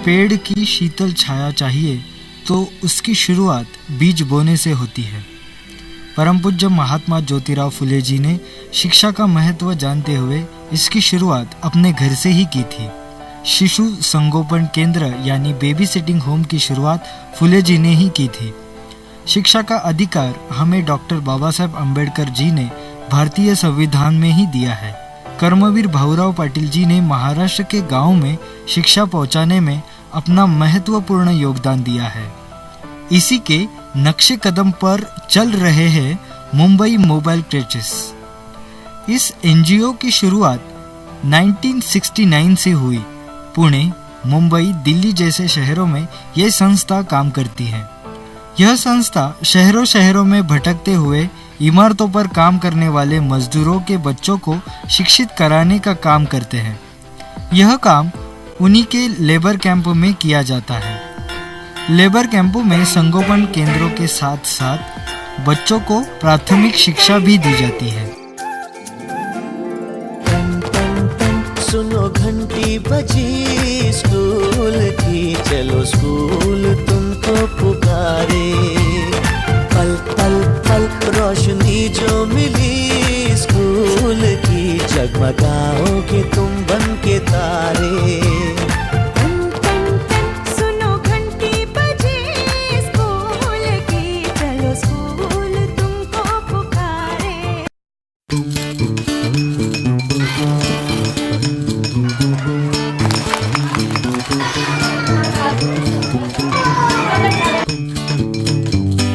पेड़ की शीतल छाया चाहिए तो उसकी शुरुआत बीज बोने से होती है। परम पूज्य महात्मा ज्योतिराव फुले जी ने शिक्षा का महत्व जानते हुए इसकी शुरुआत अपने घर से ही की थी। शिशु संगोपन केंद्र यानी बेबी सिटिंग होम की शुरुआत फुले जी ने ही की थी। शिक्षा का अधिकार हमें डॉक्टर बाबा साहेब अम्बेडकर जी ने भारतीय संविधान में ही दिया है। कर्मवीर भाऊराव पाटिल जी ने महाराष्ट्र के गांव में शिक्षा पहुंचाने में अपना महत्वपूर्ण योगदान दिया है। इसी के नक्शे कदम पर चल रहे हैं मुंबई मोबाइल क्रैचेस। इस एनजीओ की शुरुआत 1969 से हुई। पुणे, मुंबई, दिल्ली जैसे शहरों में यह संस्था काम करती है। यह संस्था शहरों शहरों में भटकते हुए इमारतों पर काम करने वाले मजदूरों के बच्चों को शिक्षित कराने का काम करते हैं। यह काम उन्हीं के लेबर कैंप में किया जाता है। लेबर कैंपों में संगोपन केंद्रों के साथ साथ बच्चों को प्राथमिक शिक्षा भी दी जाती है। सुनो घंटी बजी स्कूल की, चलो स्कूल तुमको पुकारे। पल पल पल रोशनी जो मिली स्कूल की, जगमगाओगे तुम बन के तारे। सुनो घंटी बजी स्कूल की, चलो स्कूल तुमको पुकारे।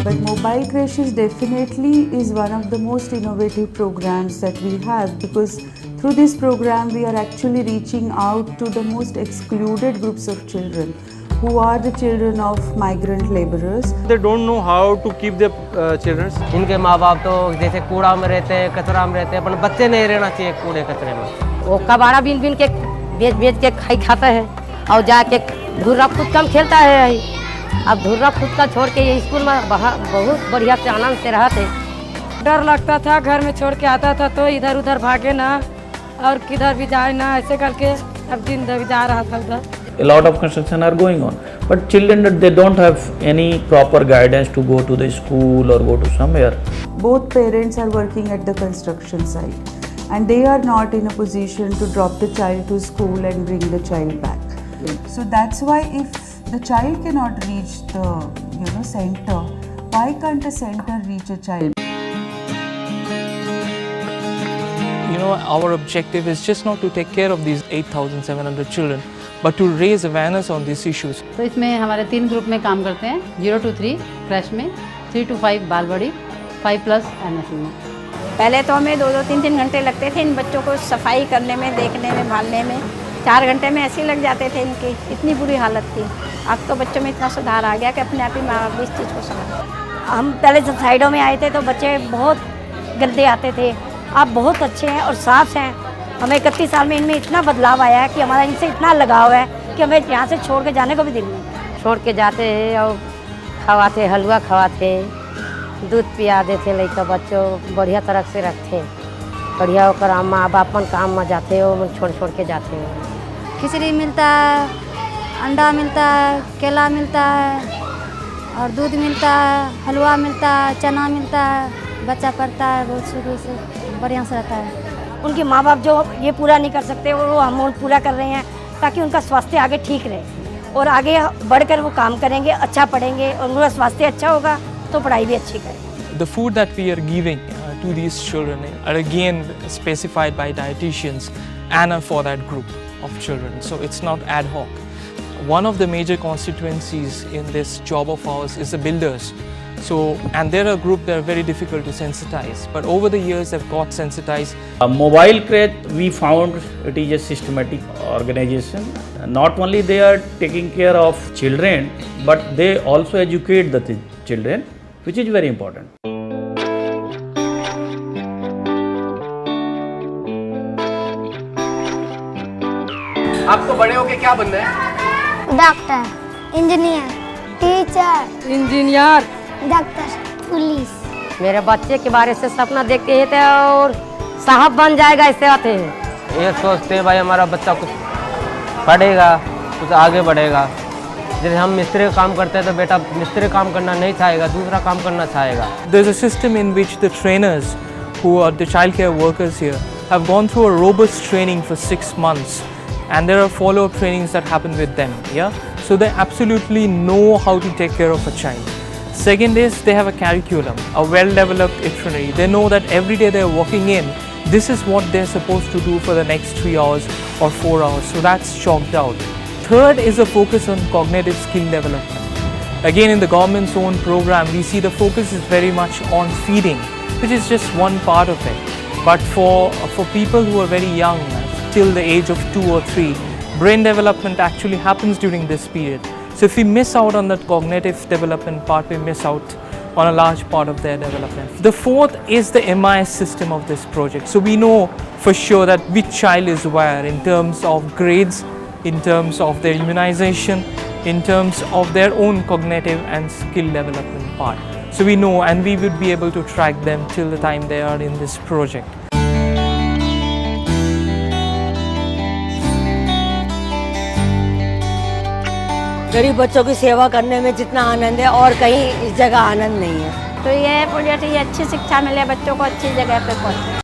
But Mobile Creches definitely is one of the most innovative programs that we have, because through this program we are actually reaching out to the most excluded groups of children, who are the children of migrant laborers. They don't know how to keep their children. इनके माँ बाप तो जैसे कूड़ा में रहते हैं, कचरा में रहते हैं, पर बच्चे नहीं रहना चाहिए कूड़े कचरे में। वो कबाड़ा बीन बीन के बेच के खाता है और जाके धुर्रा खुद कम खेलता है। अब धुर्रा खुद का छोड़ के ये स्कूल में बहुत बढ़िया से आनंद से रहते। डर लगता था, घर में छोड़ के आता था तो इधर उधर भागे ना और किधर भी जाए ना, ऐसे करके अब दिन जा रहा था उधर। A lot of construction are going on, but children, they don't have any proper guidance to go to the school or go to somewhere. Both parents are working at the construction site and they are not in a position to drop the child to school and bring the child back. So that's why if the child cannot reach the center, why can't a center reach a child? Our objective is just not to take care of these 8,700 children, but to raise awareness on these issues. तो इसमें हमारे 3 group में काम करते हैं, 0 to 3 crash में, 3 to 5 Balewadi, 5+ NSU में। पहले तो हमें 2-2, 3-3 घंटे लगते थे इन बच्चों को सफाई करने में, देखने में, भालने में। 4 घंटे में ऐसे लग जाते थे इनकी, इतनी बुरी हालत थी। अब तो बच्चों में इतना सुधार आ गया कि अपने आप ही माँ बाप इस चीज़ को समझ। हम पहले जब साइडों में आए थे तो बच्चे बहुत गंदे आते थे, अब बहुत अच्छे हैं और साफ हैं। हमें 31 साल में इनमें इतना बदलाव आया है कि हमारा इनसे इतना लगाव है कि हमें यहाँ से छोड़ के जाने को भी दिल नहीं। छोड़ के जाते हैं और खवाते, हलवा खवाते, दूध पिया देते, लड़का बच्चों बढ़िया तरह से रखते, बढ़िया होकर माँ बाप अपन काम में जाते हो, छोड़ के जाते हैं। खिचड़ी मिलता है, अंडा मिलता है, केला मिलता है और दूध मिलता है, हलवा मिलता है, चना मिलता है। बच्चा पढ़ता है, बहुत शुरू से बढ़िया से रहता है। उनके माँ बाप जो ये पूरा नहीं कर सकते वो हम पूरा कर रहे हैं ताकि उनका स्वास्थ्य आगे ठीक रहे और आगे बढ़कर वो काम करेंगे, अच्छा पढ़ेंगे और उनका स्वास्थ्य अच्छा होगा तो पढ़ाई भी अच्छी करेंगे। The food that we are giving to these children are again specified by dietitians and for that group of children, so it's not ad hoc. One of the major constituencies in this job of ours is the builders. And they're a group that are very difficult to sensitize, but over the years they've got sensitized. Mobile Crèche, we found it is a systematic organization. Not only they are taking care of children, but they also educate the children, which is very important. आपको बड़े होके क्या बनना है? Doctor, engineer, teacher, engineer, doctor, police. मेरे बच्चे के बारे से सपना देखते हैं और साहब बन जाएगा, ऐसे आते हैं। ये सोचते हैं भाई हमारा बच्चा कुछ पढ़ेगा, तो आगे बढ़ेगा। जैसे हम मिस्त्री का काम करते हैं तो बेटा मिस्त्री काम करना नहीं चाहेगा, दूसरा काम करना चाहेगा। There's a system in which the trainers who are the childcare workers here have gone through a robust training for 6 months, and there are follow-up trainings that happen with them. Yeah, so they absolutely know how to take care of a child. Second is they have a curriculum, a well-developed itinerary. They know that every day they're walking in, this is what they're supposed to do for the next 3 hours or 4 hours. So that's chalked out. Third is a focus on cognitive skill development. Again, in the government's own program, we see the focus is very much on feeding, which is just one part of it. But for people who are very young, till the age of 2 or 3, brain development actually happens during this period. So if we miss out on that cognitive development part, we miss out on a large part of their development. The fourth is the MIS system of this project. So we know for sure that which child is where in terms of grades, in terms of their immunization, in terms of their own cognitive and skill development part. So we know, and we would be able to track them till the time they are in this project. गरीब बच्चों की सेवा करने में जितना आनंद है और कहीं इस जगह आनंद नहीं है। तो ये प्रोजेक्ट, ये अच्छी शिक्षा मिले बच्चों को, अच्छी जगह पे पहुँचे।